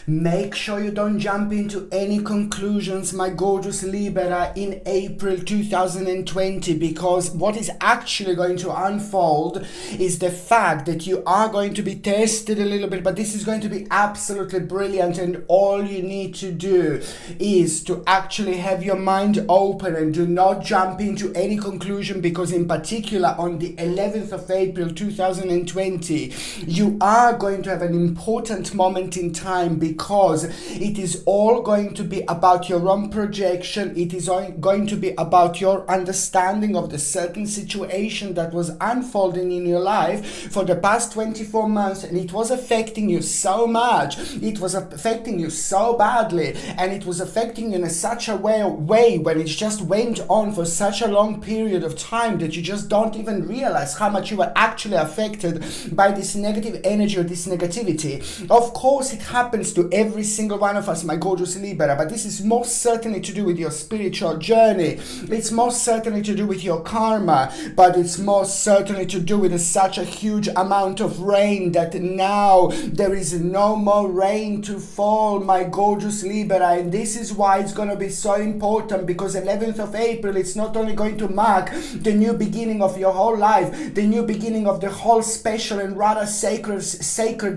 Make sure you don't jump into any conclusions, my gorgeous Libra, in April 2020, because what is actually going to unfold is the fact that you are going to be tested a little bit, but this is going to be absolutely brilliant, and all you need to do is to actually have your mind open and do not jump into any conclusion, because in particular on the 11th of April 2020, you are going to have an important moment in time, because it is all going to be about your own projection. It is going to be about your understanding of the certain situation that was unfolding in your life for the past 24 months, and it was affecting you so much, it was affecting you so badly, and it was affecting you in such a way when it just went on for such a long period of time that you just don't even realize how much you were actually affected by this negative energy or this negativity. Of course, it happens to every single one of us, my gorgeous Libra, but this is most certainly to do with your spiritual journey. It's most certainly to do with your karma, but it's most certainly to do with such a huge amount of rain that now there is no more rain to fall, my gorgeous Libra. And this is why it's going to be so important, because 11th of April, it's not only going to mark the new beginning of your whole life, the new beginning of the whole special and rather sacred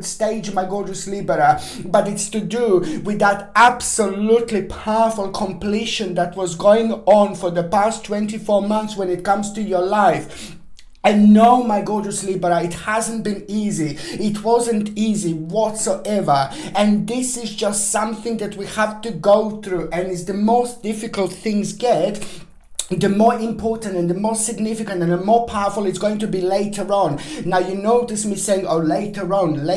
stage, my gorgeous Libra, but it's to do with that absolutely powerful completion that was going on for the past 24 months when it comes to your life. And no, my gorgeous Libra, it hasn't been easy. It wasn't easy whatsoever. And this is just something that we have to go through. And it's the most difficult things get, the more important and the more significant and the more powerful it's going to be later on. Now, you notice me saying, oh, later on.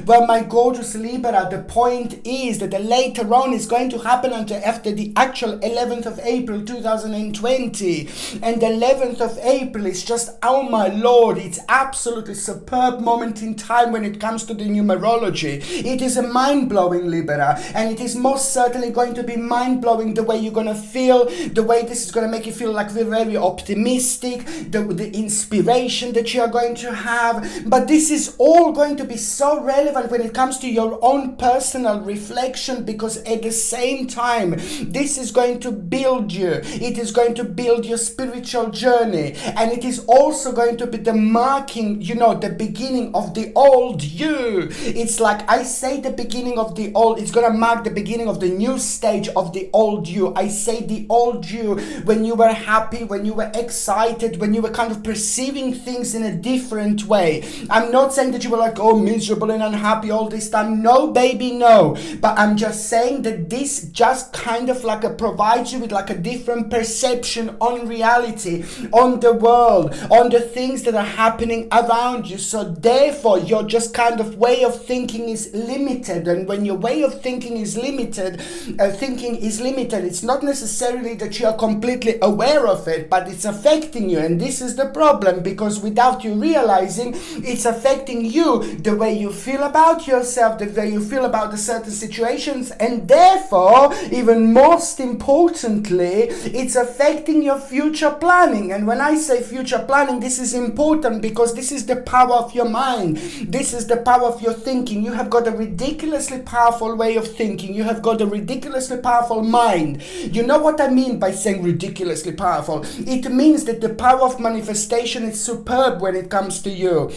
Well, my gorgeous Libra, the point is that the later on is going to happen until after the actual 11th of April 2020. And the 11th of April is just, oh my Lord, it's absolutely superb moment in time when it comes to the numerology. It is a mind-blowing Libra, and it is most certainly going to be mind-blowing the way you're going to feel, the way this is going to make you feel like we're very optimistic, the inspiration that you are going to have. But this is all going to be so relevant when it comes to your own personal reflection, because at the same time, this is going to build you. It is going to build your spiritual journey, and it is also going to be the marking, the beginning of the old you. It's like I say the beginning of the old, it's going to mark the beginning of the new stage of the old you. I say the old you when you were happy, when you were excited, when you were kind of perceiving things in a different way. I'm not saying that you were like, oh, miserable and unhappy all this time. No, baby, no. But I'm just saying that this just kind of like provides you with like a different perception on reality, on the world, on the things that are happening around you. So therefore, your just kind of way of thinking is limited. And when your way of thinking is limited, it's not necessarily that you are completely aware of it, but it's affecting you. And this is the problem, because without you realizing, it's affecting you, the way you feel about yourself, the way you feel about the certain situations, and therefore, even most importantly, it's affecting your future planning. And when I say future planning, this is important because this is the power of your mind. This is the power of your thinking. You have got a ridiculously powerful way of thinking. You have got a ridiculously powerful mind. You know what I mean by saying ridiculously powerful? It means that the power of manifestation is superb when it comes to you.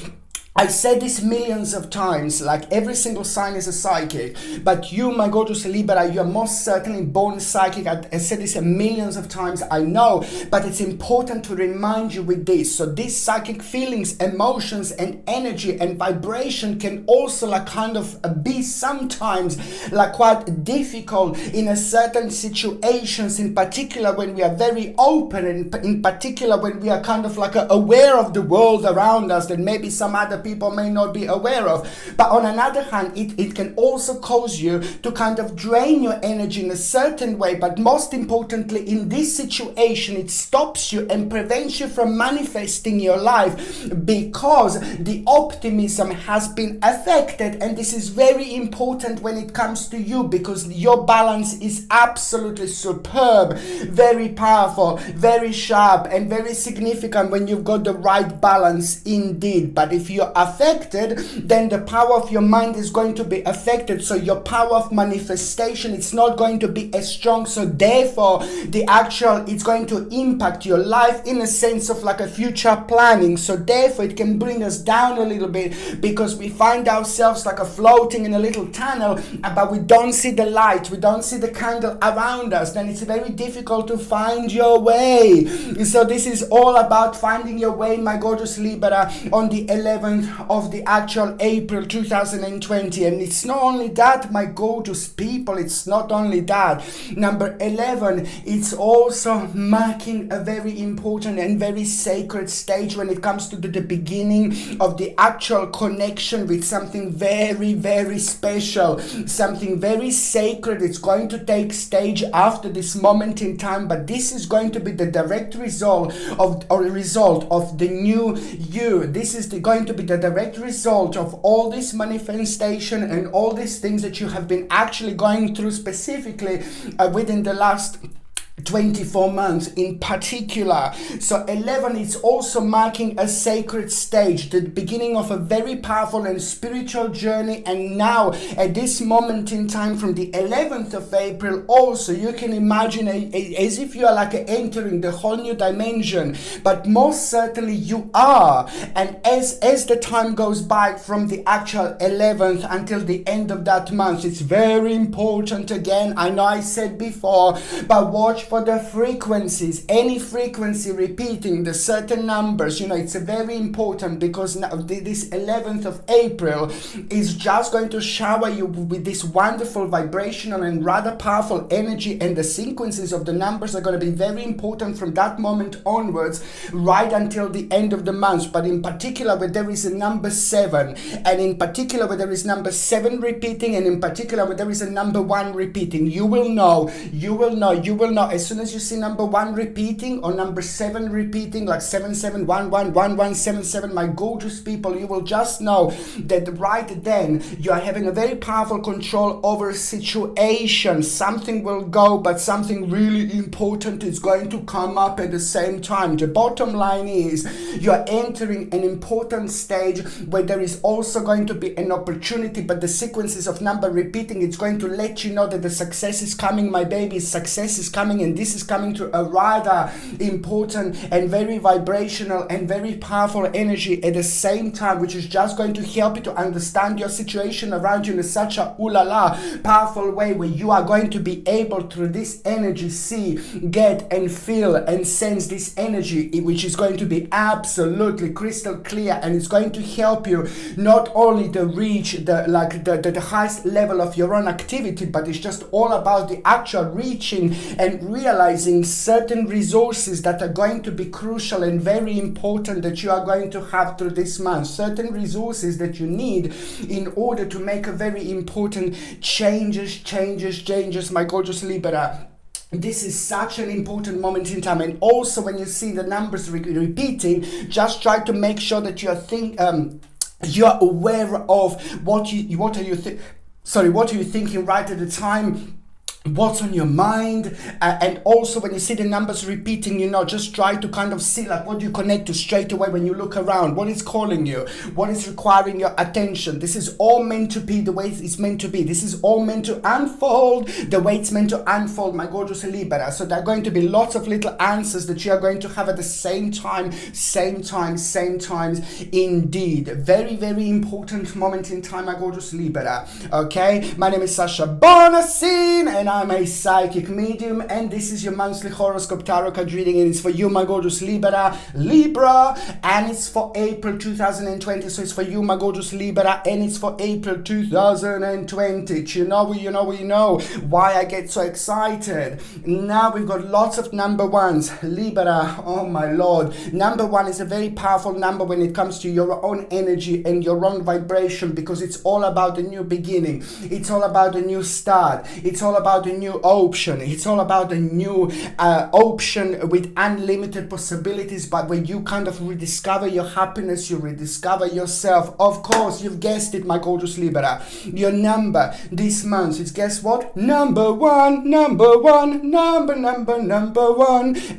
I said this millions of times, like every single sign is a psychic, but you, my gorgeous Libra, you are most certainly born psychic. I said this millions of times, I know, but it's important to remind you with this. So these psychic feelings, emotions, and energy and vibration can also like kind of be sometimes like quite difficult in a certain situations, in particular when we are very open, and in particular when we are kind of like aware of the world around us that maybe some other people may not be aware of. But on another hand, it can also cause you to kind of drain your energy in a certain way. But most importantly, in this situation, it stops you and prevents you from manifesting your life, because the optimism has been affected. And this is very important when it comes to you, because your balance is absolutely superb, very powerful, very sharp, and very significant when you've got the right balance indeed. But if you you're affected, then the power of your mind is going to be affected. So your power of manifestation, it's not going to be as strong. So therefore, it's going to impact your life in a sense of like a future planning. So therefore, it can bring us down a little bit because we find ourselves like a floating in a little tunnel, but we don't see the light, we don't see the candle around us. Then it's very difficult to find your way. So this is all about finding your way, my gorgeous Libra, on the 11th of the actual April 2020. And it's not only that, my gorgeous people, it's not only that. Number 11, it's also marking a very important and very sacred stage when it comes to the beginning of the actual connection with something very, very special, something very sacred. It's going to take stage after this moment in time, but this is going to be the direct result of the new you. This is going to be the direct result of all this manifestation and all these things that you have been actually going through, specifically within the last 24 months in particular. So 11 is also marking a sacred stage, the beginning of a very powerful and spiritual journey. And now at this moment in time, from the 11th of April, also you can imagine as if you are like entering the whole new dimension, but most certainly you are. And as the time goes by from the actual 11th until the end of that month, it's very important. Again, I know I said before, but watch for the frequencies. Any frequency repeating the certain numbers, it's very important, because now this 11th of April is just going to shower you with this wonderful vibrational and rather powerful energy, and the sequences of the numbers are going to be very important from that moment onwards right until the end of the month. But in particular, where there is a number 7, and in particular where there is number 7 repeating, and in particular where there is a number 1 repeating, you will know as soon as you see number 1 repeating or number 7 repeating, like 77111177, my gorgeous people, you will just know that right then you are having a very powerful control over a situation. Something will go, but something really important is going to come up at the same time. The bottom line is you are entering an important stage where there is also going to be an opportunity, but the sequences of number repeating, it's going to let you know that the success is coming, my baby. Success is coming, and this is coming to a rather important and very vibrational and very powerful energy at the same time, which is just going to help you to understand your situation around you in such a powerful way, where you are going to be able through this energy see, get and feel and sense this energy, which is going to be absolutely crystal clear, and it's going to help you not only to reach the highest level of your own activity, but it's just all about the actual reaching and realizing certain resources that are going to be crucial and very important that you are going to have through this month. Certain resources that you need in order to make a very important changes, my gorgeous Libra. This is such an important moment in time. And also when you see the numbers repeating, just try to make sure that you are aware of what are you thinking right at the time. What's on your mind, and also when you see the numbers repeating, just try to kind of see like what you connect to straight away when you look around, what is calling you, what is requiring your attention. This is all meant to be the way it's meant to be. This is all meant to unfold the way it's meant to unfold, my gorgeous Libra. So there are going to be lots of little answers that you are going to have at the same time indeed. Very, very important moment in time, my gorgeous Libra. Okay, my name is Sasha Bonasin, and I'm a psychic medium, and this is your monthly horoscope tarot card reading, and it's for you, my gorgeous Libra, and it's for April 2020. So it's for you, my gorgeous Libra, and it's for April 2020. You know why I get so excited. Now we've got lots of number ones. Libra, oh my lord. Number 1 is a very powerful number when it comes to your own energy and your own vibration, because it's all about a new beginning. It's all about a new start. It's all about about a new option. It's all about a new option with unlimited possibilities, but when you kind of rediscover your happiness, you rediscover yourself. Of course, you've guessed it, my gorgeous Libra. Your number this month is, guess what? Number one.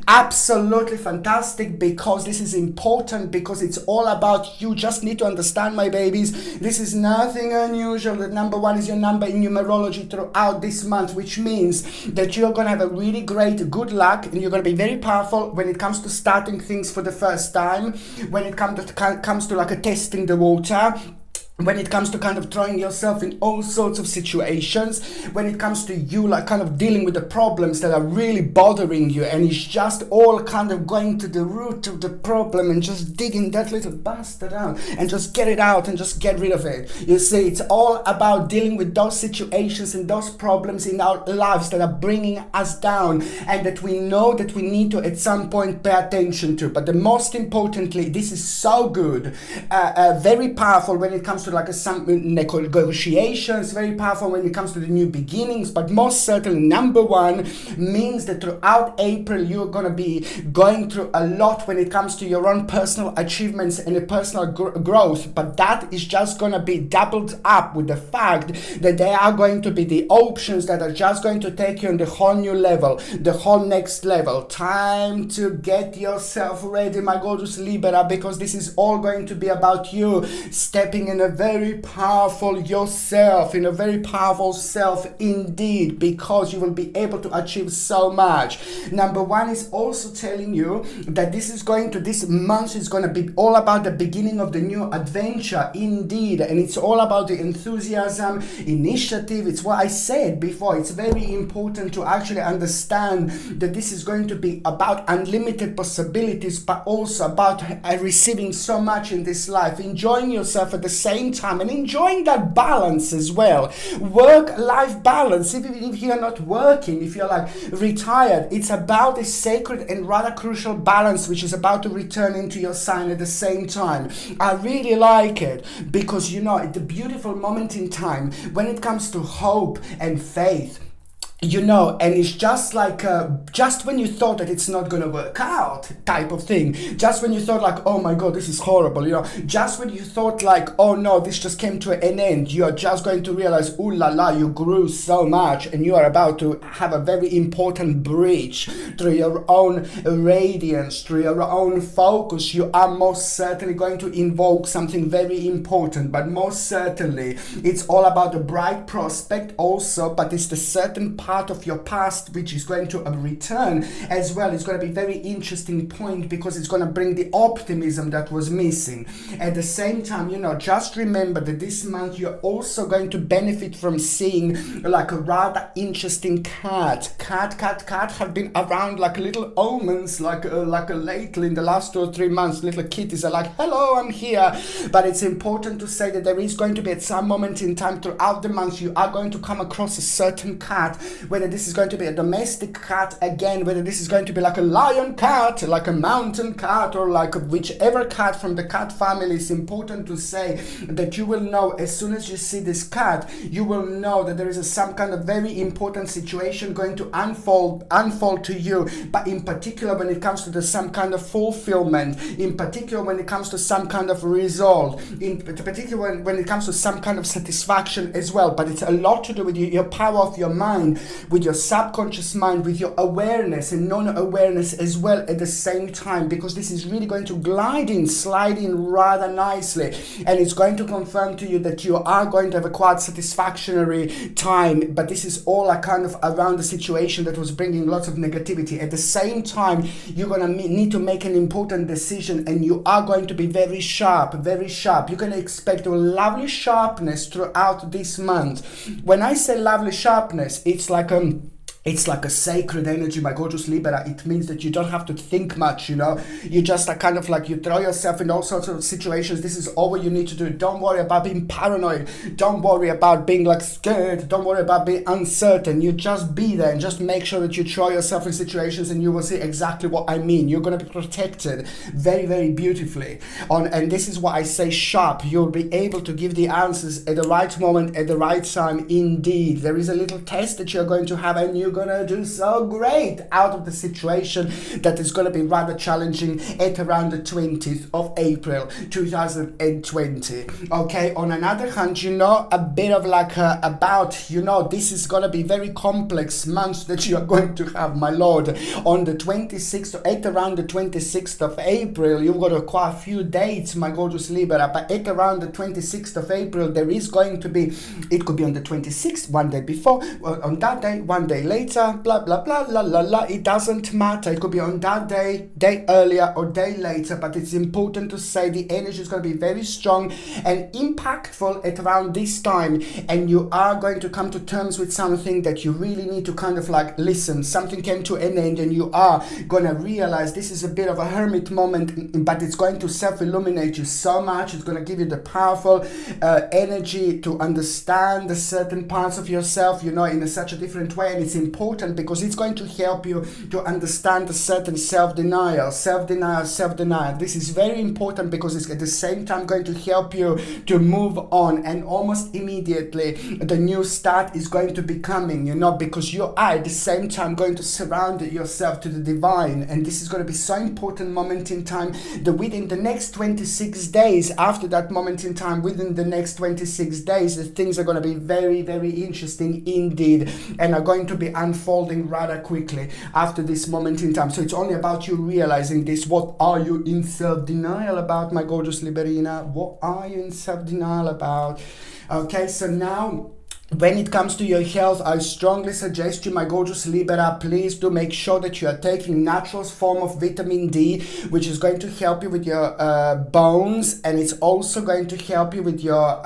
Absolutely fantastic, because this is important, because it's all about you. Just need to understand, my babies, this is nothing unusual. The number one is your number in numerology throughout this month, which means that you're going to have a really great good luck, and you're going to be very powerful when it comes to starting things for the first time, when it comes to like a testing the water, when it comes to kind of throwing yourself in all sorts of situations, when it comes to you like kind of dealing with the problems that are really bothering you, and it's just all kind of going to the root of the problem and just digging that little bastard out and just get it out and just get rid of it. You see, it's all about dealing with those situations and those problems in our lives that are bringing us down, and that we know that we need to at some point pay attention to. But the most importantly, this is so good, very powerful when it comes to like some negotiations, very powerful when it comes to the new beginnings, but most certainly number one means that throughout April you're going to be going through a lot when it comes to your own personal achievements and personal growth, but that is just going to be doubled up with the fact that there are going to be the options that are just going to take you on the whole new level, the whole next level. Time to get yourself ready, my gorgeous Libra, because this is all going to be about you stepping in a very powerful yourself, in a very powerful self indeed, because you will be able to achieve so much. Number one is also telling you that this month is going to be all about the beginning of the new adventure indeed, and it's all about the enthusiasm, initiative. It's what I said before. It's very important to actually understand that this is going to be about unlimited possibilities, but also about receiving so much in this life, enjoying yourself at the same time, and enjoying that balance as well. Work-life balance. Even if you're not working, if you're like retired, it's about this sacred and rather crucial balance which is about to return into your sign at the same time. I really like it, because you know, it's a beautiful moment in time when it comes to hope and faith. You know, and it's just like, just when you thought that it's not going to work out type of thing, just when you thought like, oh my God, this is horrible, you know, just when you thought like, oh no, this just came to an end, you are just going to realize, ooh la la, you grew so much, and you are about to have a very important breach through your own radiance, through your own focus. You are most certainly going to invoke something very important, but most certainly it's all about a bright prospect also, but it's the certain part of your past which is going to return as well. It's going to be very interesting point, because it's going to bring the optimism that was missing. At the same time, you know, just remember that this month you're also going to benefit from seeing like a rather interesting cat have been around like little omens, like lately in the last 2 or 3 months. Little kitties are like, hello, I'm here. But it's important to say that there is going to be at some moment in time throughout the month you are going to come across a certain cat, whether this is going to be a domestic cat again, whether this is going to be like a lion cat, like a mountain cat, or like whichever cat from the cat family. It's important to say that you will know as soon as you see this cat, you will know that there is some kind of very important situation going to unfold to you, but in particular when it comes to some kind of fulfillment, in particular when it comes to some kind of result, in particular when it comes to some kind of satisfaction as well. But it's a lot to do with your power of your mind, with your subconscious mind, with your awareness and non-awareness as well at the same time, because this is really going to slide in rather nicely, and it's going to confirm to you that you are going to have a quite satisfactory time. But this is all a kind of around the situation that was bringing lots of negativity. At the same time, you're going to need to make an important decision, and you are going to be very sharp. You're going to expect a lovely sharpness throughout this month. When I say lovely sharpness, it's like It's like a sacred energy, my gorgeous Libra. It means that you don't have to think much, You just are kind of like, you throw yourself in all sorts of situations. This is all what you need to do. Don't worry about being paranoid. Don't worry about being like scared. Don't worry about being uncertain. You just be there and just make sure that you throw yourself in situations, and you will see exactly what I mean. You're going to be protected very, very beautifully. And this is why I say sharp. You'll be able to give the answers at the right moment, at the right time. Indeed, there is a little test that you're going to have, and you're gonna do so great out of the situation that is gonna be rather challenging at around the 20th of April 2020. Okay, on another hand, a bit of like this is gonna be very complex months that you are going to have, my lord. On the 26th, at around the 26th of April, you've got quite a few dates, my gorgeous Libra, but at around the 26th of April, there is going to be, it could be on the 26th, one day before, on that day, one day later, blah blah blah la la la, it doesn't matter. It could be on that day earlier or day later, but it's important to say the energy is going to be very strong and impactful at around this time, and you are going to come to terms with something that you really need to kind of like listen. Something came to an end, and you are going to realize this is a bit of a hermit moment, but it's going to self-illuminate you so much. It's going to give you the powerful energy to understand the certain parts of yourself, in such a different way. And it's important because it's going to help you to understand a certain self-denial. This is very important because it's at the same time going to help you to move on, and almost immediately the new start is going to be coming, because you are at the same time going to surround yourself to the divine. And this is going to be so important moment in time that within the next 26 days, after that moment in time, within the next 26 days, the things are going to be very, very interesting indeed, and are going to be unfolding rather quickly after this moment in time. So it's only about you realizing this. What are you in self-denial about, my gorgeous Liberina? What are you in self-denial about? Okay, so now, when it comes to your health, I strongly suggest you, my gorgeous Libra, please do make sure that you are taking natural form of vitamin D, which is going to help you with your bones, and it's also going to help you with your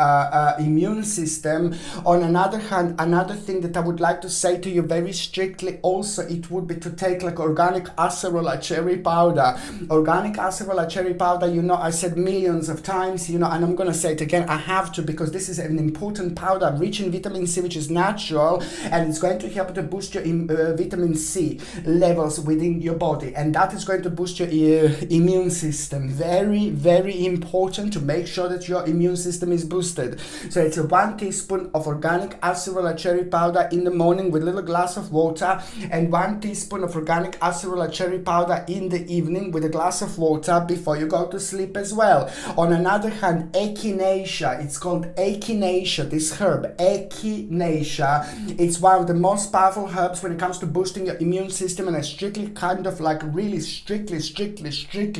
immune system. On another hand, another thing that I would like to say to you very strictly also, it would be to take like organic acerola cherry powder. Organic acerola cherry powder, I said millions of times, and I'm going to say it again, I have to, because this is an important powder rich in vitamin C, which is natural, and it's going to help to boost your vitamin C levels within your body, and that is going to boost your immune system. Very, very important to make sure that your immune system is boosted. So it's a 1 teaspoon of organic acerola cherry powder in the morning with a little glass of water, and 1 teaspoon of organic acerola cherry powder in the evening with a glass of water before you go to sleep as well. On another hand, echinacea, it's called echinacea, this herb, echinacea. It's one of the most powerful herbs when it comes to boosting your immune system, and I strictly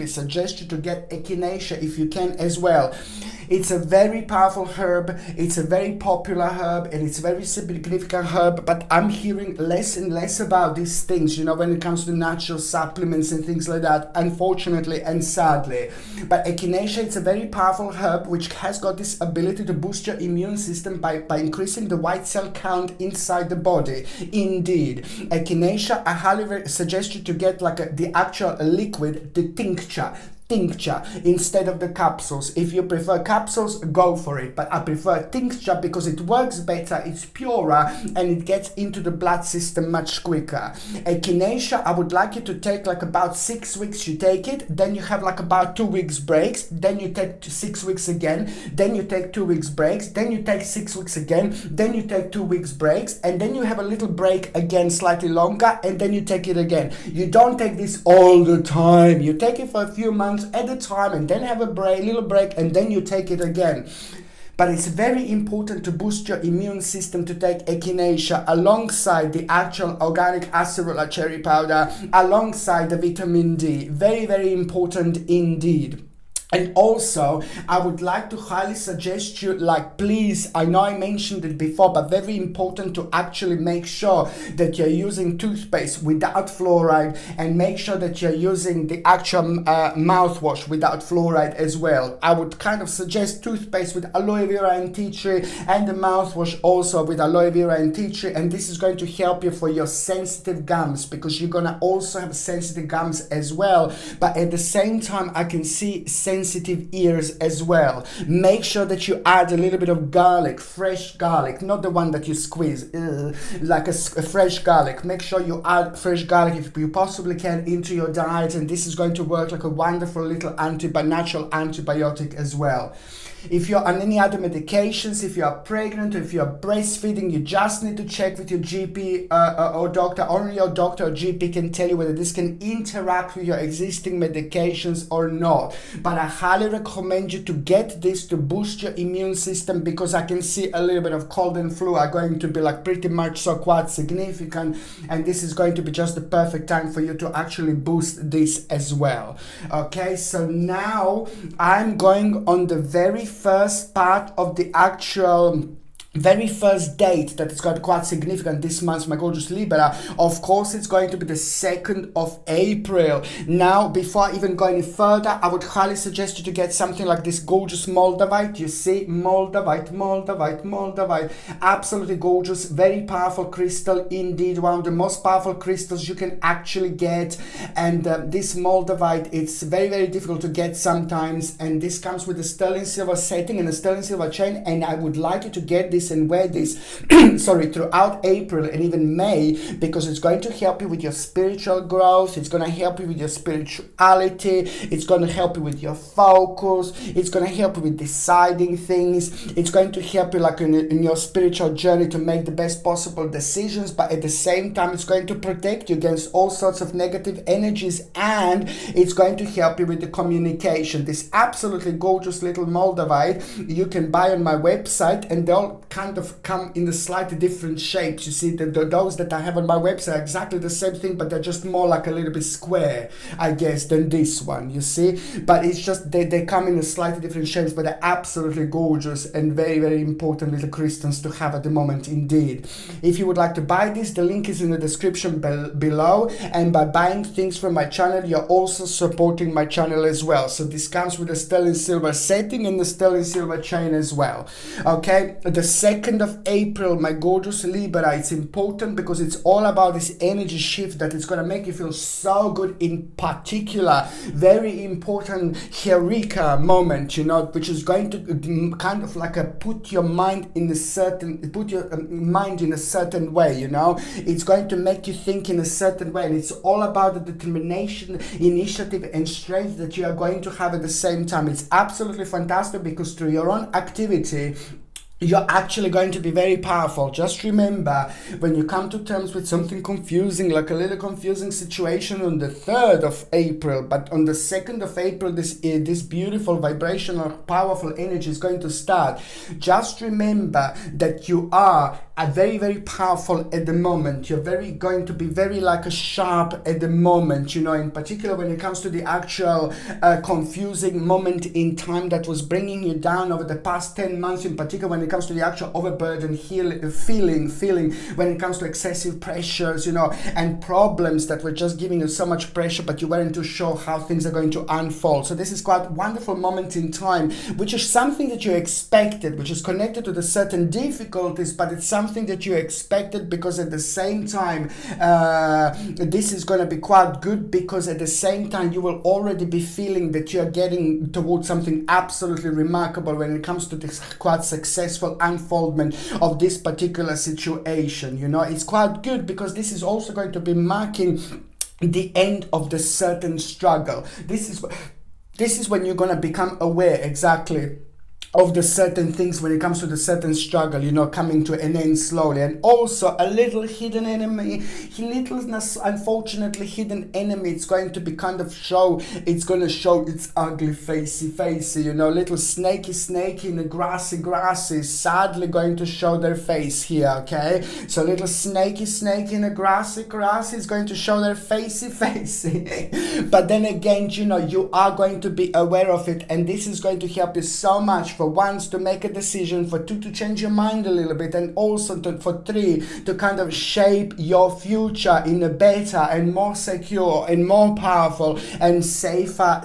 suggest you to get echinacea if you can as well. It's a very powerful herb, it's a very popular herb, and it's a very significant herb, but I'm hearing less and less about these things, when it comes to natural supplements and things like that, unfortunately and sadly. But echinacea, it's a very powerful herb which has got this ability to boost your immune system by increasing the white cell count inside the body. Indeed, echinacea, I highly suggest you to get like the actual liquid, the tincture instead of the capsules. If you prefer capsules, go for it, but I prefer tincture because it works better, it's purer, and it gets into the blood system much quicker. Echinacea, I would like you to take like about 6 weeks. You take it, then you have like about 2 weeks breaks, then you take 6 weeks again, then you take 2 weeks breaks, then you take 6 weeks again, then you take 2 weeks breaks, and then you have a little break again, slightly longer, and then you take it again. You don't take this all the time. You take it for a few months at a time, and then have a little break, and then you take it again. But it's very important to boost your immune system to take echinacea alongside the actual organic acerola cherry powder, alongside the vitamin D. Very, very important indeed. And also, I would like to highly suggest you, like, please, I know I mentioned it before, but very important to actually make sure that you're using toothpaste without fluoride, and make sure that you're using the actual mouthwash without fluoride as well. I would kind of suggest toothpaste with aloe vera and tea tree, and the mouthwash also with aloe vera and tea tree, and this is going to help you for your sensitive gums, because you're gonna also have sensitive gums as well. But at the same time, I can see sensitive ears as well. Make sure that you add a little bit of garlic, fresh garlic, not the one that you squeeze, like a fresh garlic. Make sure you add fresh garlic if you possibly can into your diet, and this is going to work like a wonderful little natural antibiotic as well. If you're on any other medications, if you are pregnant, or if you're breastfeeding, you just need to check with your GP or doctor. Only your doctor or GP can tell you whether this can interact with your existing medications or not. But I highly recommend you to get this to boost your immune system, because I can see a little bit of cold and flu are going to be like pretty much so quite significant, and this is going to be just the perfect time for you to actually boost this as well. Okay, so now I'm going on the very first part of the actual very first date that is going to be quite significant this month, my gorgeous Libra. Of course, it's going to be the 2nd of April. Now, before I even go any further, I would highly suggest you to get something like this gorgeous Moldavite. You see, Moldavite. Absolutely gorgeous, very powerful crystal indeed. One of the most powerful crystals you can actually get. And this Moldavite, it's very, very difficult to get sometimes. And this comes with a sterling silver setting and a sterling silver chain. And I would like you to get this and wear this throughout April and even May, because it's going to help you with your spiritual growth. It's going to help you with your spirituality. It's going to help you with your focus. It's going to help you with deciding things. It's going to help you like in your spiritual journey to make the best possible decisions, but at the same time it's going to protect you against all sorts of negative energies, and it's going to help you with the communication. This absolutely gorgeous little Moldavite you can buy on my website, and they'll kind of come in the slightly different shapes. You see, those that I have on my website are exactly the same thing, but they're just more like a little bit square, I guess, than this one, you see. But it's just they come in a slightly different shapes, but they're absolutely gorgeous and very, very important little crystals to have at the moment indeed. If you would like to buy this, the link is in the description below, and by buying things from my channel, you're also supporting my channel as well. So this comes with a sterling silver setting and the sterling silver chain as well. Okay, the 2nd of April, my gorgeous Libra, it's important because it's all about this energy shift that is going to make you feel so good. In particular, very important Eureka moment, you know, which is going to kind of like put your mind in a certain way, you know. It's going to make you think in a certain way, and it's all about the determination, initiative and strength that you are going to have at the same time. It's absolutely fantastic because through your own activity, you're actually going to be very powerful. Just remember, when you come to terms with something confusing, like a little confusing situation on the 3rd of April, but on the 2nd of April, this beautiful vibrational, powerful energy is going to start. Just remember that you are very, very powerful at the moment. You're going to be very like a sharp at the moment, you know, in particular when it comes to the actual confusing moment in time that was bringing you down over the past 10 months, in particular when it comes to the actual overburden feeling, when it comes to excessive pressures, you know, and problems that were just giving you so much pressure, but you weren't too sure how things are going to unfold. So this is quite a wonderful moment in time, which is something that you expected, which is connected to the certain difficulties, but it's something that you expected, because at the same time, this is going to be quite good, because at the same time, you will already be feeling that you're getting towards something absolutely remarkable when it comes to this quite successful unfoldment of this particular situation. You know, it's quite good because this is also going to be marking the end of the certain struggle. This is when you're going to become aware exactly of the certain things when it comes to the certain struggle, you know, coming to an end slowly. And also a little hidden enemy, unfortunately hidden enemy, it's going to be kind of it's going to show its ugly facey, you know, little snaky in the grassy is sadly going to show their face here, okay? So little snaky in the grassy is going to show their facey. But then again, you know, you are going to be aware of it, and this is going to help you so much, for once, to make a decision, for two, to change your mind a little bit, and also for three, to kind of shape your future in a better and more secure and more powerful and safer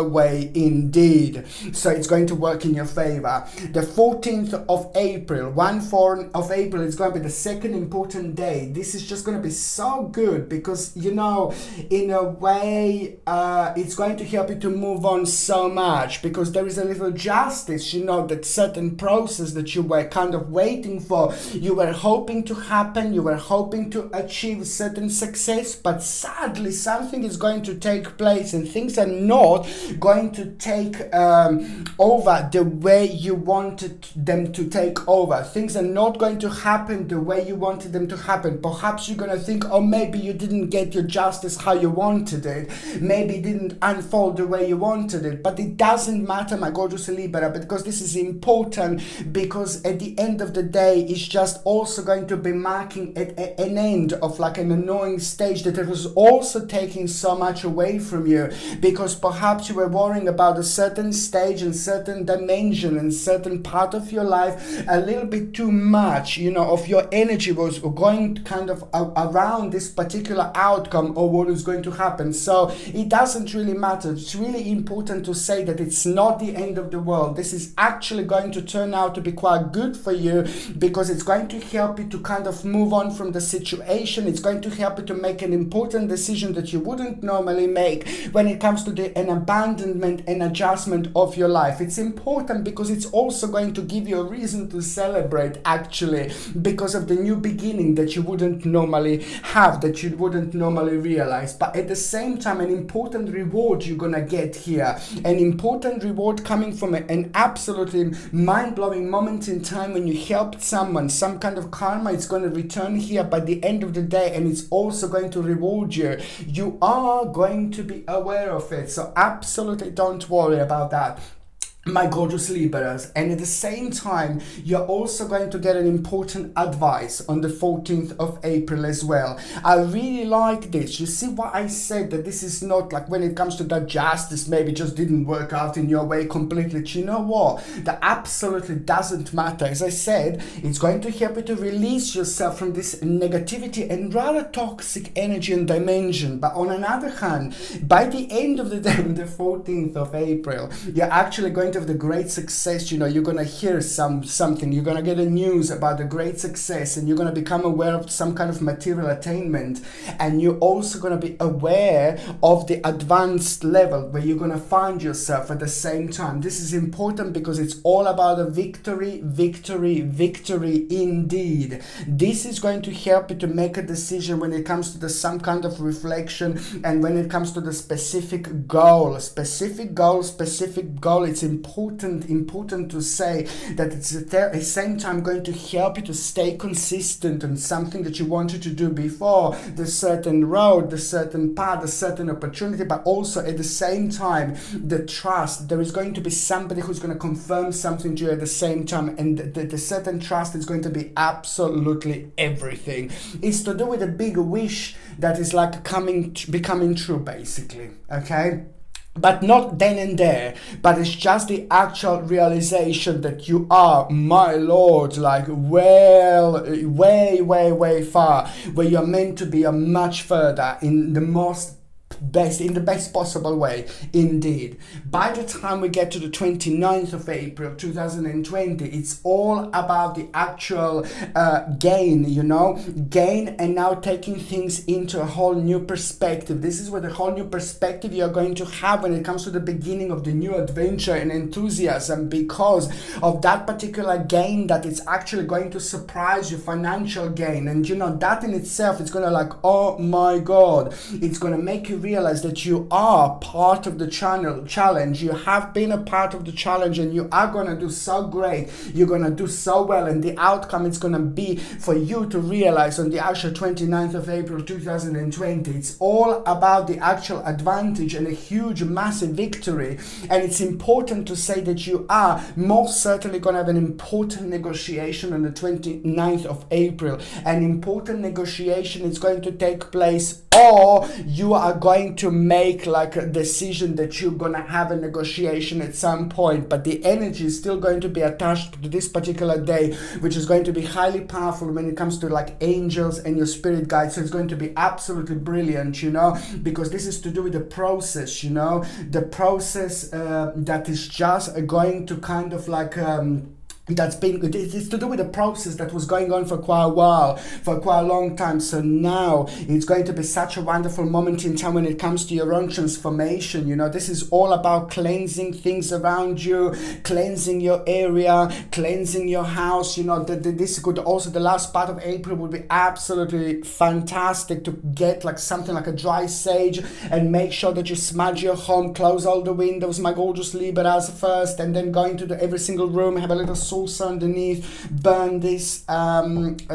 way indeed. So it's going to work in your favor. The 14th of April, 1/4 of April, is going to be the second important day. This is just going to be so good because, you know, in a way, it's going to help you to move on so much, because there is a little justice, you know, that certain process that you were kind of waiting for, you were hoping to happen, you were hoping to achieve certain success, but sadly something is going to take place and things are not going to take over the way you wanted them to take over. Things are not going to happen the way you wanted them to happen. Perhaps you're going to think, oh, maybe you didn't get your justice how you wanted it, maybe it didn't unfold the way you wanted it, but it doesn't matter, my gorgeous Libra, because this is important, because at the end of the day, it's just also going to be marking an end of like an annoying stage that it was also taking so much away from you, because perhaps you were worrying about a certain stage and certain dimension and certain part of your life a little bit too much, you know, of your energy was going kind of around this particular outcome or what is going to happen. So it doesn't really matter. It's really important to say that it's not the end of the world. This is actually going to turn out to be quite good for you, because it's going to help you to kind of move on from the situation. It's going to help you to make an important decision that you wouldn't normally make when it comes to an abandonment and adjustment of your life. It's important because it's also going to give you a reason to celebrate, actually, because of the new beginning that you wouldn't normally have, that you wouldn't normally realize. But at the same time, an important reward you're gonna get here, an important reward coming from an absolutely mind-blowing moment in time when you helped someone. Some kind of karma is going to return here by the end of the day, and it's also going to reward you. You are going to be aware of it, so absolutely don't worry about that, my gorgeous Libras. And at the same time, you're also going to get an important advice on the 14th of April as well. I really like this. You see what I said, that this is not like when it comes to that justice, maybe just didn't work out in your way completely. Do you know what? That absolutely doesn't matter. As I said, it's going to help you to release yourself from this negativity and rather toxic energy and dimension. But on another hand, by the end of the day, on the 14th of April, you're actually going to have the great success. You know, you're going to hear something, you're going to get a news about the great success, and you're going to become aware of some kind of material attainment, and you're also going to be aware of the advanced level where you're going to find yourself at the same time. This is important because it's all about a victory indeed. This is going to help you to make a decision when it comes to some kind of reflection, and when it comes to the specific goal. It's important to say that it's at the same time going to help you to stay consistent on something that you wanted to do before, the certain road, the certain path, the certain opportunity, but also at the same time the trust. There is going to be somebody who's going to confirm something to you at the same time, and the certain trust is going to be absolutely everything. It's to do with a big wish that is like becoming true, basically, okay? But not then and there, but it's just the actual realization that you are, my lord, like way far, where you're meant to be a much further in the best possible way indeed. By the time we get to the 29th of April 2020, it's all about the actual gain, you know, and now taking things into a whole new perspective. This is where the whole new perspective you're going to have when it comes to the beginning of the new adventure and enthusiasm, because of that particular gain that it's actually going to surprise you, financial gain. And you know, that in itself is going to like, oh my god, it's going to make you realize that you are part of the challenge. You have been a part of the challenge, and you are going to do so great. You're going to do so well, and the outcome is going to be for you to realize on the actual 29th of April 2020. It's all about the actual advantage and a huge, massive victory. And it's important to say that you are most certainly going to have an important negotiation on the 29th of April. An important negotiation is going to take place, or you are going to make like a decision that you're going to have a negotiation at some point, but the energy is still going to be attached to this particular day, which is going to be highly powerful when it comes to like angels and your spirit guides. So it's going to be absolutely brilliant, you know, because this is to do with the process, you know, the process that is just going to kind of like it's to do with the process that was going on for quite a while, for quite a long time. So now it's going to be such a wonderful moment in time when it comes to your own transformation. You know, this is all about cleansing things around you, cleansing your area, cleansing your house. You know, this could also, the last part of April would be absolutely fantastic to get like something like a dry sage and make sure that you smudge your home, close all the windows, my gorgeous Liberas, first, and then go into every single room, have a little sauce underneath, burn this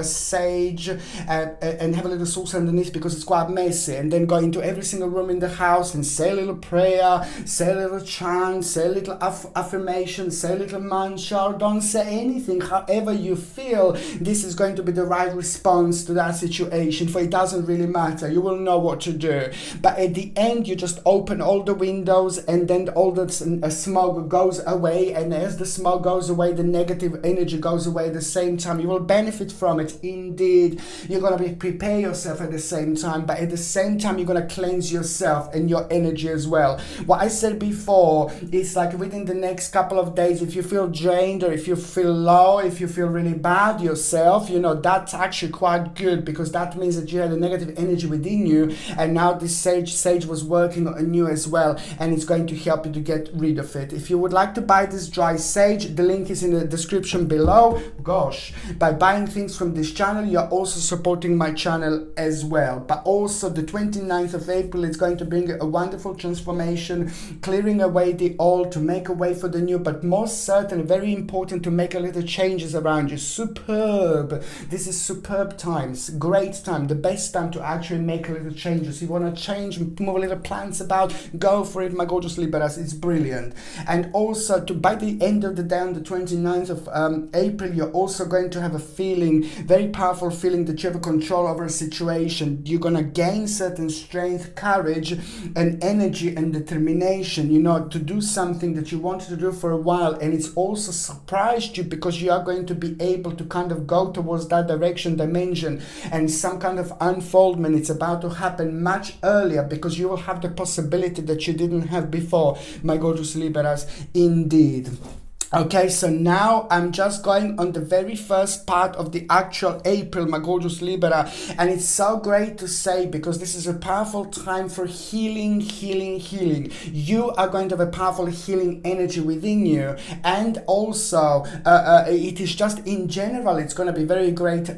sage and have a little sauce underneath because it's quite messy, and then go into every single room in the house and say a little prayer, say a little chant, say a little affirmation, say a little mantra, or don't say anything. However you feel, this is going to be the right response to that situation, for it doesn't really matter. You will know what to do, but at the end you just open all the windows, and then all the smoke goes away, and as the smoke goes away, the negative energy goes away at the same time. You will benefit from it. Indeed, you're going to prepare yourself at the same time, but at the same time you're going to cleanse yourself and your energy as well. What I said before is like within the next couple of days, if you feel drained, or if you feel low, if you feel really bad yourself, you know, that's actually quite good, because that means that you had a negative energy within you, and now this sage was working on you as well, and it's going to help you to get rid of it. If you would like to buy this dry sage, the link is in the description below. Gosh, by buying things from this channel, you're also supporting my channel as well. But also the 29th of April is going to bring a wonderful transformation, clearing away the old to make a way for the new, but most certainly very important to make a little changes around you. Superb. This is superb times, great time, the best time to actually make a little changes. You want to change, move a little plans about, go for it, my gorgeous Liberas. It's brilliant. And also by the end of the day, on the 29th of April, you're also going to have a feeling, very powerful feeling, that you have a control over a situation. You're going to gain certain strength, courage and energy and determination, you know, to do something that you wanted to do for a while, and it's also surprised you because you are going to be able to kind of go towards that dimension, and some kind of unfoldment. It's about to happen much earlier because you will have the possibility that you didn't have before, my gorgeous Liberas. Indeed. Okay, so now I'm just going on the very first part of the actual April, my gorgeous Libra, and it's so great to say, because this is a powerful time for healing. You are going to have a powerful healing energy within you, and also it is just in general, it's going to be very great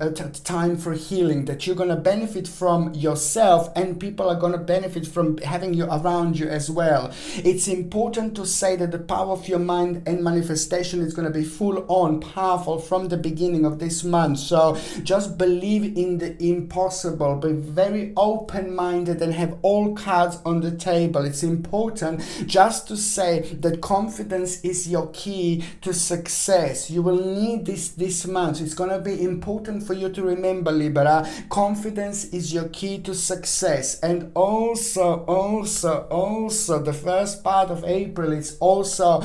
time for healing, that you're going to benefit from yourself, and people are going to benefit from having you around you as well. It's important to say that the power of your mind and manifestation is going to be full on powerful from the beginning of this month. So just believe in the impossible, be very open-minded, and have all cards on the table. It's important just to say that confidence is your key to success. You will need this month. It's going to be important for you to remember, Libra, confidence is your key to success. And also the first part of April is also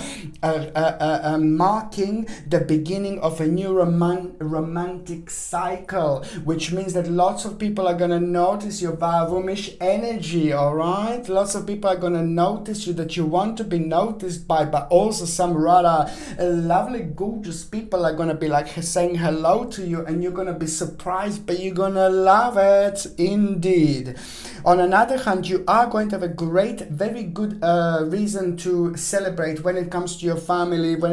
marking the beginning of a new romantic cycle, which means that lots of people are going to notice your Vavumish energy. All right, lots of people are going to notice you, that you want to be noticed by, but also some rather lovely, gorgeous people are going to be like saying hello to you, and you're going to be surprised, but you're going to love it. Indeed. On another hand, you are going to have a great, very good reason to celebrate when it comes to your family, when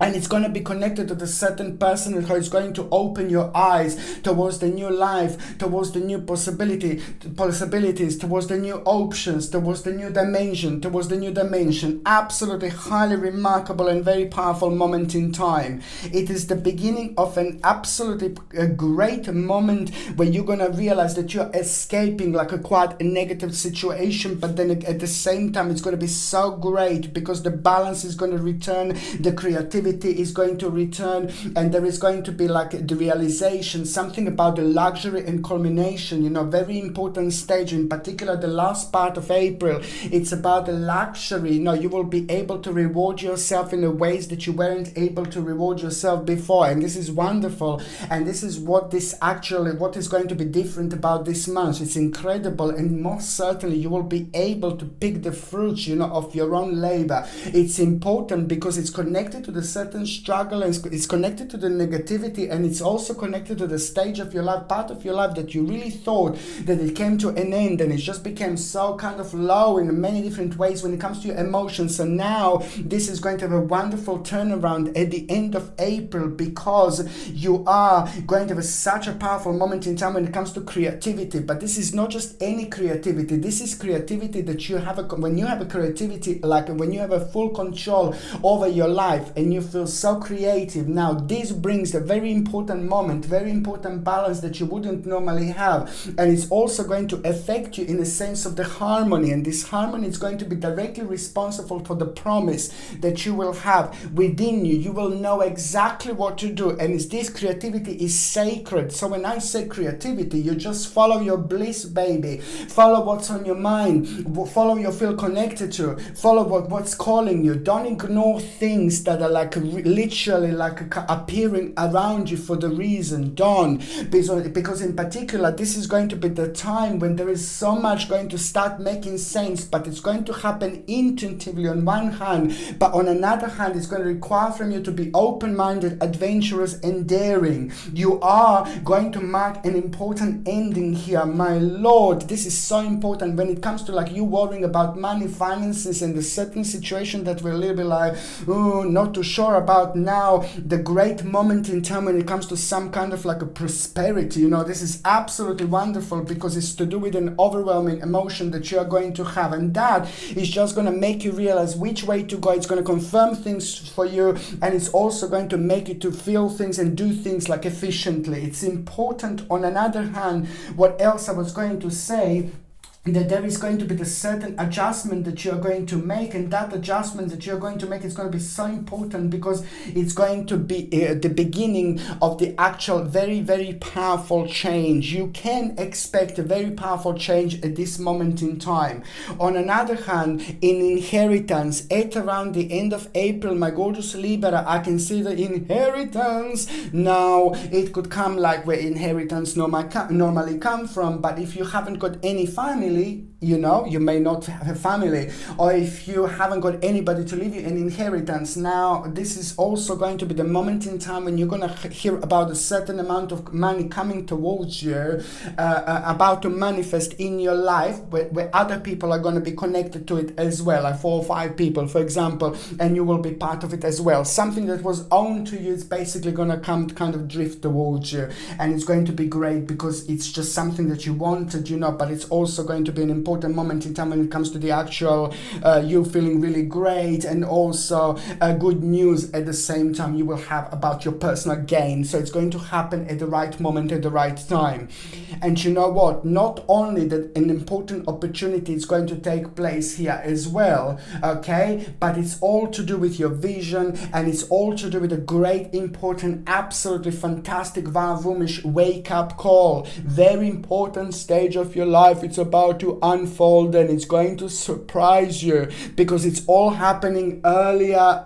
And it's going to be connected to the certain person who is going to open your eyes towards the new life, towards the new possibilities, towards the new options, towards the new dimension. Absolutely highly remarkable and very powerful moment in time. It is the beginning of an absolutely great moment where you're going to realize that you're escaping like a quite a negative situation, but then at the same time it's going to be so great because the balance is going to return, the creativity is going to return, and there is going to be like the realization, something about the luxury and culmination, very important stage, in particular the last part of April. It's about the luxury. You will be able to reward yourself in the ways that you weren't able to reward yourself before, and this is wonderful. And this is what is going to be different about this month. It's incredible, and most certainly you will be able to pick the fruits of your own labor. It's important because it's connected to the certain struggle, and it's connected to the negativity, and it's also connected to the stage of your life, part of your life that you really thought that it came to an end, and it just became so kind of low in many different ways when it comes to your emotions. So now this is going to have a wonderful turnaround at the end of April, because you are going to have such a powerful moment in time when it comes to creativity. But this is not just any creativity. This is creativity that you have when you have a creativity, like when you have a full control over your life and you feel so creative. Now this brings a very important moment, very important balance that you wouldn't normally have, and it's also going to affect you in a sense of the harmony, and this harmony is going to be directly responsible for the promise that you will have within you. You will know exactly what to do, and this creativity is sacred. So when I say creativity, you just follow your bliss, baby. Follow what's on your mind, follow you feel connected to, follow what's calling you. Don't ignore things that are like literally like appearing around you for the reason. Don't, because in particular this is going to be the time when there is so much going to start making sense, but it's going to happen intuitively on one hand, but on another hand it's going to require from you to be open-minded, adventurous and daring. You are going to mark an important ending here, my lord. This is so important when it comes to like you worrying about money, finances, and the certain situation that we're a little bit like not too sure about now. The great moment in time when it comes to some kind of like a prosperity, this is absolutely wonderful because it's to do with an overwhelming emotion that you are going to have, and that is just going to make you realize which way to go. It's going to confirm things for you, and it's also going to make you to feel things and do things like efficiently. It's important. On another hand, what else I was going to say, that there is going to be the certain adjustment that you're going to make, and that adjustment that you're going to make is going to be so important because it's going to be the beginning of the actual very, very powerful change. You can expect a very powerful change at this moment in time. On another hand, in inheritance, at around the end of April, my gorgeous Libra, I can see the inheritance. Now, it could come like where inheritance normally come from, but if you haven't got any family, you may not have a family, or if you haven't got anybody to leave you an inheritance. Now this is also going to be the moment in time when you're going to hear about a certain amount of money coming towards you, about to manifest in your life, where other people are going to be connected to it as well, like 4 or 5 people for example, and you will be part of it as well. Something that was owned to you is basically going to come kind of drift towards you, and it's going to be great because it's just something that you wanted, but it's also going to be an important moment in time when it comes to the actual you feeling really great, and also good news at the same time you will have about your personal gain. So it's going to happen at the right moment, at the right time. And you know what, not only that an important opportunity is going to take place here as well, okay, but it's all to do with your vision, and it's all to do with a great, important, absolutely fantastic, Vavumish wake-up call. Very important stage of your life. It's about to unfold, and it's going to surprise you because it's all happening earlier.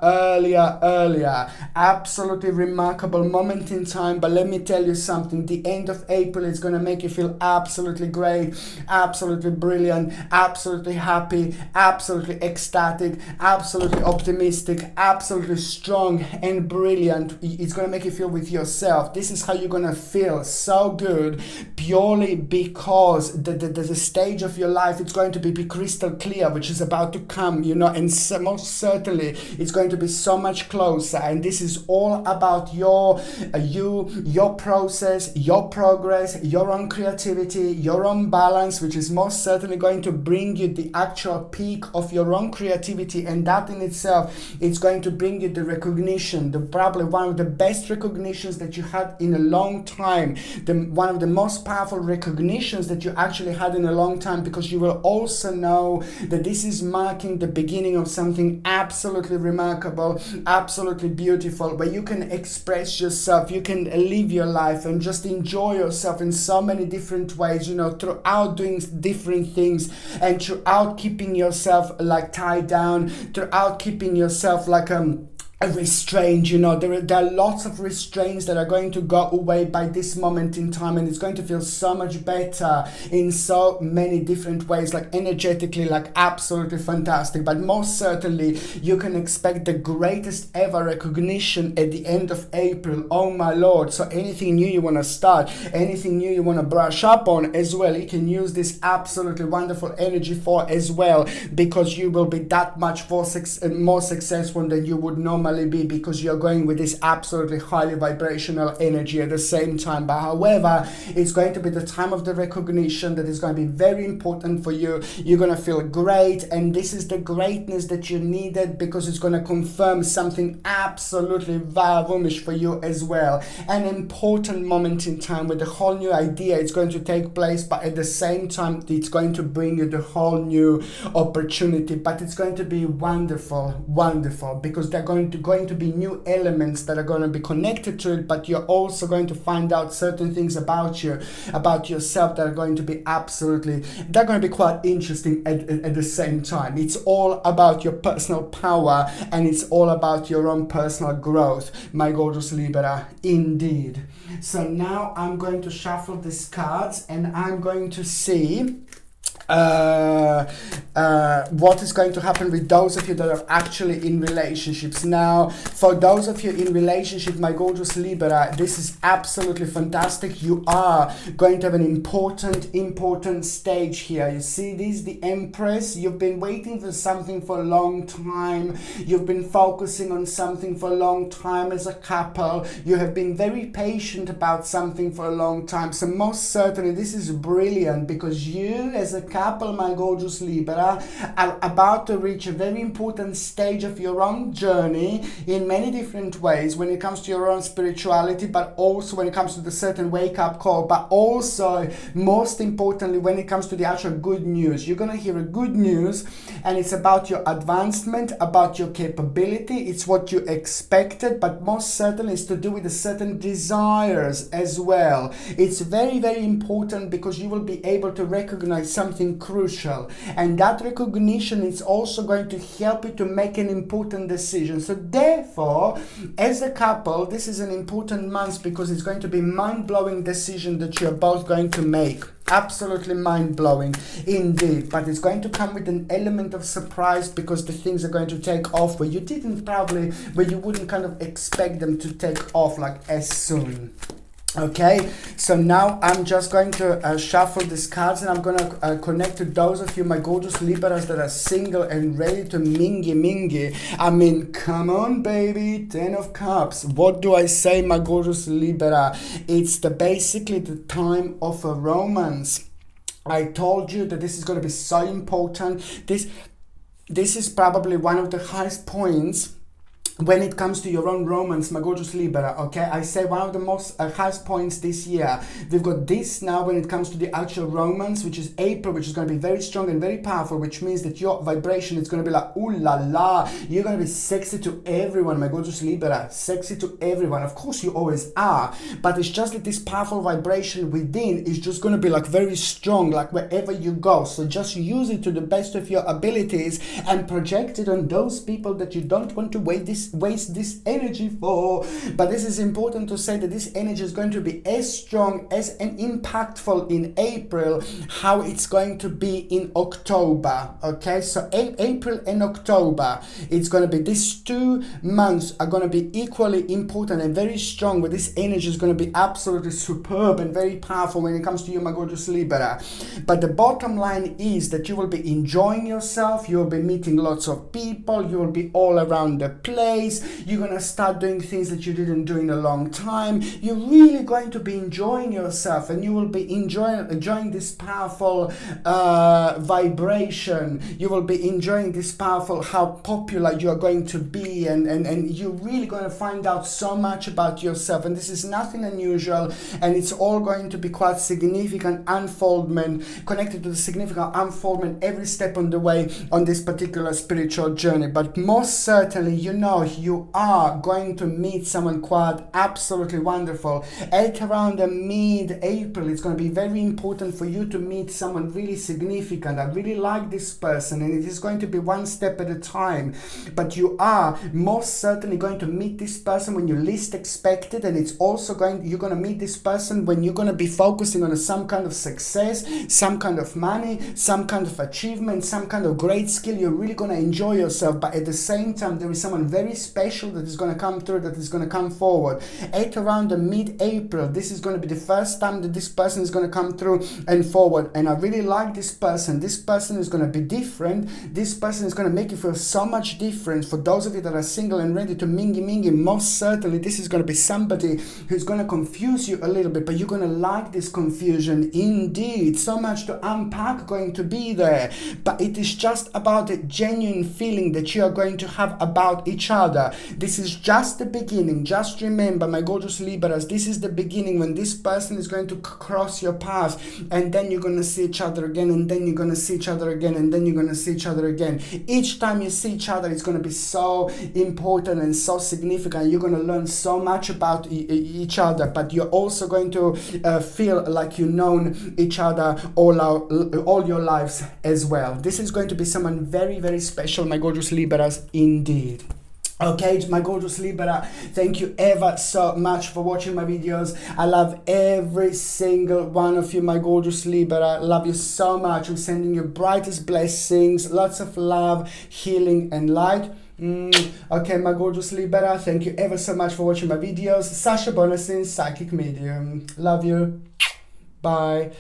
Absolutely remarkable moment in time. But let me tell you something, the end of April is going to make you feel absolutely great, absolutely brilliant, absolutely happy, absolutely ecstatic, absolutely optimistic, absolutely strong and brilliant. It's going to make you feel with yourself. This is how you're going to feel so good, purely because the stage of your life life, it's going to be crystal clear, which is about to come, you know, and so most certainly it's going to be so much closer. And this is all about your process, your progress, your own creativity, your own balance, which is most certainly going to bring you the actual peak of your own creativity. And that in itself, it's going to bring you the recognition, probably one of the best recognitions that you had in a long time, one of the most powerful recognitions that you actually had in a long time, because you will also know that this is marking the beginning of something absolutely remarkable, absolutely beautiful, where you can express yourself, you can live your life and just enjoy yourself in so many different ways, you know, throughout doing different things and throughout keeping yourself like tied down, throughout keeping yourself like restrained. You know, there are lots of restraints that are going to go away by this moment in time, and it's going to feel so much better in so many different ways, like energetically, like absolutely fantastic. But most certainly you can expect the greatest ever recognition at the end of April. Oh my lord. So anything new you want to start, anything new you want to brush up on as well, you can use this absolutely wonderful energy for as well, because you will be that much more successful than you would normally be, because you're going with this absolutely highly vibrational energy at the same time. But however, it's going to be the time of the recognition that is going to be very important for you. You're going to feel great, and this is the greatness that you needed, because it's going to confirm something absolutely woomish for you as well. An important moment in time with the whole new idea is going to take place, but at the same time it's going to bring you the whole new opportunity. But it's going to be wonderful, because they're going to be new elements that are going to be connected to it, but you're also going to find out certain things about you, about yourself, that are going to be they're going to be quite interesting at the same time. It's all about your personal power, and it's all about your own personal growth, my gorgeous Libra, indeed. So now I'm going to shuffle these cards, and I'm going to see what is going to happen with those of you that are actually in relationships. Now, for those of you in relationship, my gorgeous Libra, this is absolutely fantastic. You are going to have an important stage here. You see this, the Empress. You've been waiting for something for a long time. You've been focusing on something for a long time as a couple. You have been very patient about something for a long time. So most certainly this is brilliant, because you as a couple, my gorgeous Libra, are about to reach a very important stage of your own journey in many different ways, when it comes to your own spirituality, but also when it comes to the certain wake-up call, but also most importantly when it comes to the actual good news. You're going to hear a good news, and it's about your advancement, about your capability. It's what you expected, but most certainly it's to do with the certain desires as well. It's very important, because you will be able to recognize something crucial, and that recognition is also going to help you to make an important decision. So therefore, as a couple, this is an important month, because it's going to be mind-blowing decision that you're both going to make. Absolutely mind-blowing indeed, but it's going to come with an element of surprise, because the things are going to take off where you wouldn't kind of expect them to take off like as soon. Okay, so now I'm just going to shuffle these cards, and I'm going to connect to those of you, my gorgeous Libras, that are single and ready to mingy. I mean, come on, baby. 10 of Cups. What do I say, my gorgeous Libra? It's basically the time of a romance. I told you that this is going to be so important. This is probably one of the highest points when it comes to your own romance, my gorgeous Libra. Okay, I say one of the most highest points this year. We've got this now when it comes to the actual romance, which is April, which is going to be very strong and very powerful, which means that your vibration is going to be like, ooh la la, you're going to be sexy to everyone, my gorgeous Libra. Sexy to everyone. Of course you always are, but it's just that this powerful vibration within is just going to be like very strong, like wherever you go. So just use it to the best of your abilities and project it on those people that you don't want to wait this waste this energy for? But this is important to say that this energy is going to be as strong as and impactful in April how it's going to be in October. Okay, so April and October, it's going to be, these 2 months are going to be equally important and very strong, where this energy is going to be absolutely superb and very powerful when it comes to you, my gorgeous Libra. But the bottom line is that you will be enjoying yourself, you will be meeting lots of people, you will be all around the place, you're going to start doing things that you didn't do in a long time. You're really going to be enjoying yourself, and you will be enjoying this powerful vibration. You will be enjoying this powerful, how popular you are going to be, and you're really going to find out so much about yourself. And this is nothing unusual, and it's all going to be quite significant unfoldment, connected to the significant unfoldment every step on the way on this particular spiritual journey. But most certainly, you know, you are going to meet someone quite absolutely wonderful at around the mid-April. It's going to be very important for you to meet someone really significant. I really like this person, and it is going to be one step at a time, but you are most certainly going to meet this person when you least expect it. And it's also you're going to meet this person when you're going to be focusing on some kind of success, some kind of money, some kind of achievement, some kind of great skill. You're really going to enjoy yourself, but at the same time there is someone very special that is going to come through, that is going to come forward at around the mid-April. This is going to be the first time that this person is going to come through and forward, and I really like this person. This person is going to be different. This person is going to make you feel so much different. For those of you that are single and ready to mingy, most certainly this is going to be somebody who's going to confuse you a little bit, but you're going to like this confusion indeed. So much to unpack going to be there, but it is just about a genuine feeling that you are going to have about each other. This is just the beginning. Just remember, my gorgeous Libras, this is the beginning when this person is going to cross your path, and then you're going to see each other again, and then you're going to see each other again, and then you're going to see each other again. Each time you see each other, it's going to be so important and so significant. You're going to learn so much about each other, but you're also going to feel like you've known each other all your lives as well. This is going to be someone very, very special, my gorgeous Libras, indeed. Okay, my gorgeous Libra, thank you ever so much for watching my videos. I love every single one of you, my gorgeous Libra. Love you so much. I'm sending you brightest blessings, lots of love, healing and light. Okay, my gorgeous Libra, thank you ever so much for watching my videos. Sasha Bonasin, Psychic Medium. Love you. Bye.